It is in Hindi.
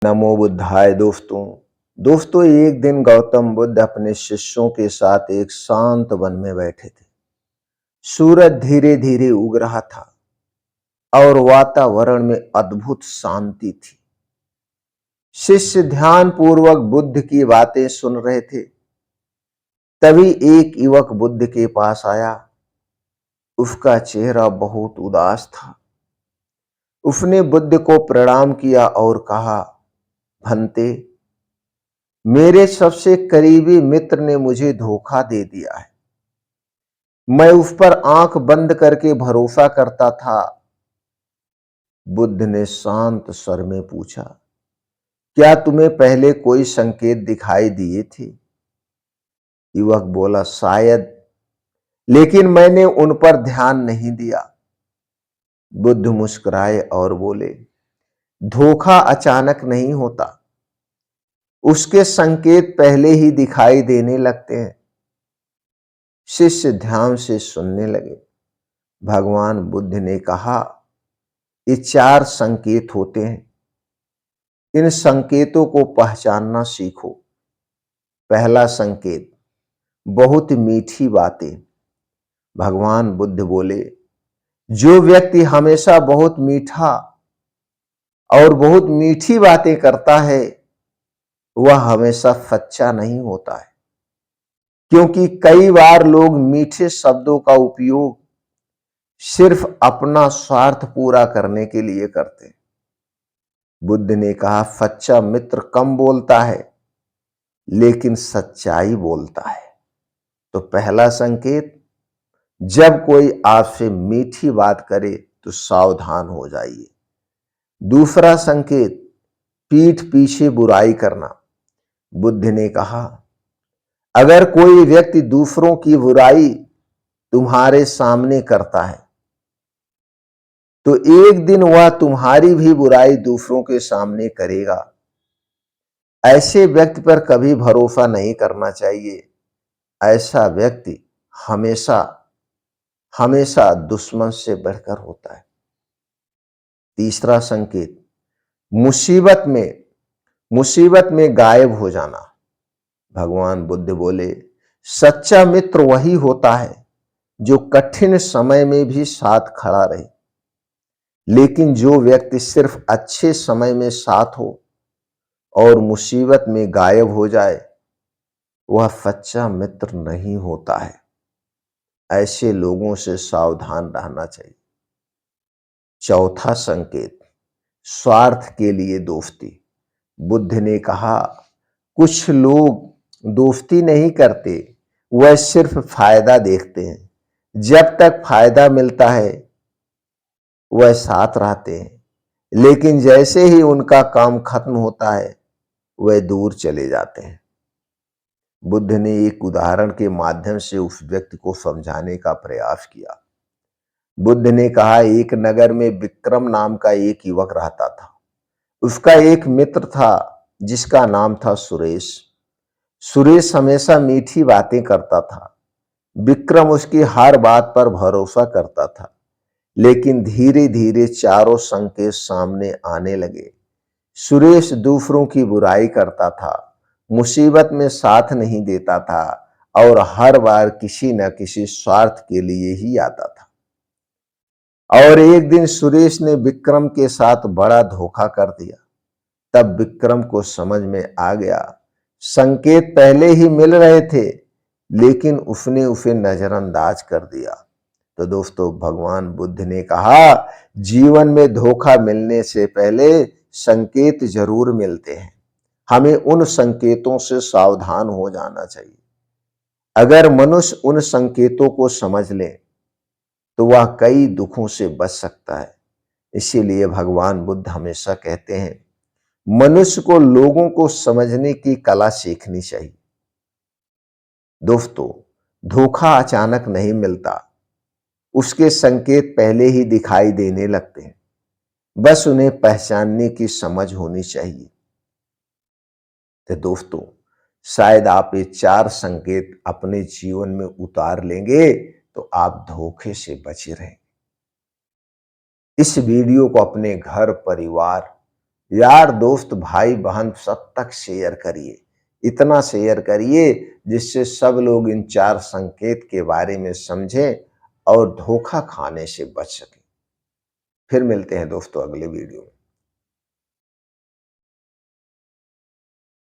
नमो बुद्धाय। दोस्तों एक दिन गौतम बुद्ध अपने शिष्यों के साथ एक शांत वन में बैठे थे। सूरज धीरे धीरे उग रहा था और वातावरण में अद्भुत शांति थी। शिष्य ध्यान पूर्वक बुद्ध की बातें सुन रहे थे। तभी एक युवक बुद्ध के पास आया। उसका चेहरा बहुत उदास था। उसने बुद्ध को प्रणाम किया और कहा, भंते, मेरे सबसे करीबी मित्र ने मुझे धोखा दे दिया है। मैं उस पर आंख बंद करके भरोसा करता था। बुद्ध ने शांत स्वर में पूछा, क्या तुम्हें पहले कोई संकेत दिखाई दिए थे? युवक बोला, शायद, लेकिन मैंने उन पर ध्यान नहीं दिया। बुद्ध मुस्कुराए और बोले, धोखा अचानक नहीं होता, उसके संकेत पहले ही दिखाई देने लगते हैं। शिष्य ध्यान से सुनने लगे। भगवान बुद्ध ने कहा, ये 4 संकेत होते हैं। इन संकेतों को पहचानना सीखो। पहला संकेत, बहुत मीठी बातें। भगवान बुद्ध बोले, जो व्यक्ति हमेशा बहुत मीठा और बहुत मीठी बातें करता है वह हमेशा सच्चा नहीं होता है, क्योंकि कई बार लोग मीठे शब्दों का उपयोग सिर्फ अपना स्वार्थ पूरा करने के लिए करते हैं। बुद्ध ने कहा, सच्चा मित्र कम बोलता है लेकिन सच्चाई बोलता है। तो पहला संकेत, जब कोई आपसे मीठी बात करे तो सावधान हो जाइए। दूसरा संकेत, पीठ पीछे बुराई करना। बुद्ध ने कहा, अगर कोई व्यक्ति दूसरों की बुराई तुम्हारे सामने करता है तो एक दिन वह तुम्हारी भी बुराई दूसरों के सामने करेगा। ऐसे व्यक्ति पर कभी भरोसा नहीं करना चाहिए। ऐसा व्यक्ति हमेशा हमेशा दुश्मन से बढ़कर होता है। तीसरा संकेत, मुसीबत में गायब हो जाना। भगवान बुद्ध बोले, सच्चा मित्र वही होता है जो कठिन समय में भी साथ खड़ा रहे, लेकिन जो व्यक्ति सिर्फ अच्छे समय में साथ हो और मुसीबत में गायब हो जाए वह सच्चा मित्र नहीं होता है। ऐसे लोगों से सावधान रहना चाहिए। चौथा संकेत, स्वार्थ के लिए दोस्ती। बुद्ध ने कहा, कुछ लोग दोस्ती नहीं करते, वह सिर्फ फायदा देखते हैं। जब तक फायदा मिलता है वह साथ रहते हैं, लेकिन जैसे ही उनका काम खत्म होता है वह दूर चले जाते हैं। बुद्ध ने एक उदाहरण के माध्यम से उस व्यक्ति को समझाने का प्रयास किया। बुद्ध ने कहा, एक नगर में विक्रम नाम का एक युवक रहता था। उसका एक मित्र था जिसका नाम था सुरेश। सुरेश हमेशा मीठी बातें करता था। विक्रम उसकी हर बात पर भरोसा करता था, लेकिन धीरे धीरे चारों संकेत सामने आने लगे। सुरेश दूसरों की बुराई करता था, मुसीबत में साथ नहीं देता था और हर बार किसी न किसी स्वार्थ के लिए ही आता था। और एक दिन सुरेश ने विक्रम के साथ बड़ा धोखा कर दिया। तब विक्रम को समझ में आ गया, संकेत पहले ही मिल रहे थे लेकिन उसने उसे नजरअंदाज कर दिया। तो दोस्तों, भगवान बुद्ध ने कहा, जीवन में धोखा मिलने से पहले संकेत जरूर मिलते हैं। हमें उन संकेतों से सावधान हो जाना चाहिए। अगर मनुष्य उन संकेतों को समझ ले तो वह कई दुखों से बच सकता है। इसीलिए भगवान बुद्ध हमेशा कहते हैं, मनुष्य को लोगों को समझने की कला सीखनी चाहिए। दोस्तों, धोखा अचानक नहीं मिलता, उसके संकेत पहले ही दिखाई देने लगते हैं। बस उन्हें पहचानने की समझ होनी चाहिए। तो दोस्तों, शायद आप ये 4 संकेत अपने जीवन में उतार लेंगे तो आप धोखे से बचे रहेंगे। इस वीडियो को अपने घर परिवार यार दोस्त भाई बहन सब तक शेयर करिए, इतना शेयर करिए जिससे सब लोग इन 4 संकेत के बारे में समझें और धोखा खाने से बच सकें। फिर मिलते हैं दोस्तों अगले वीडियो में।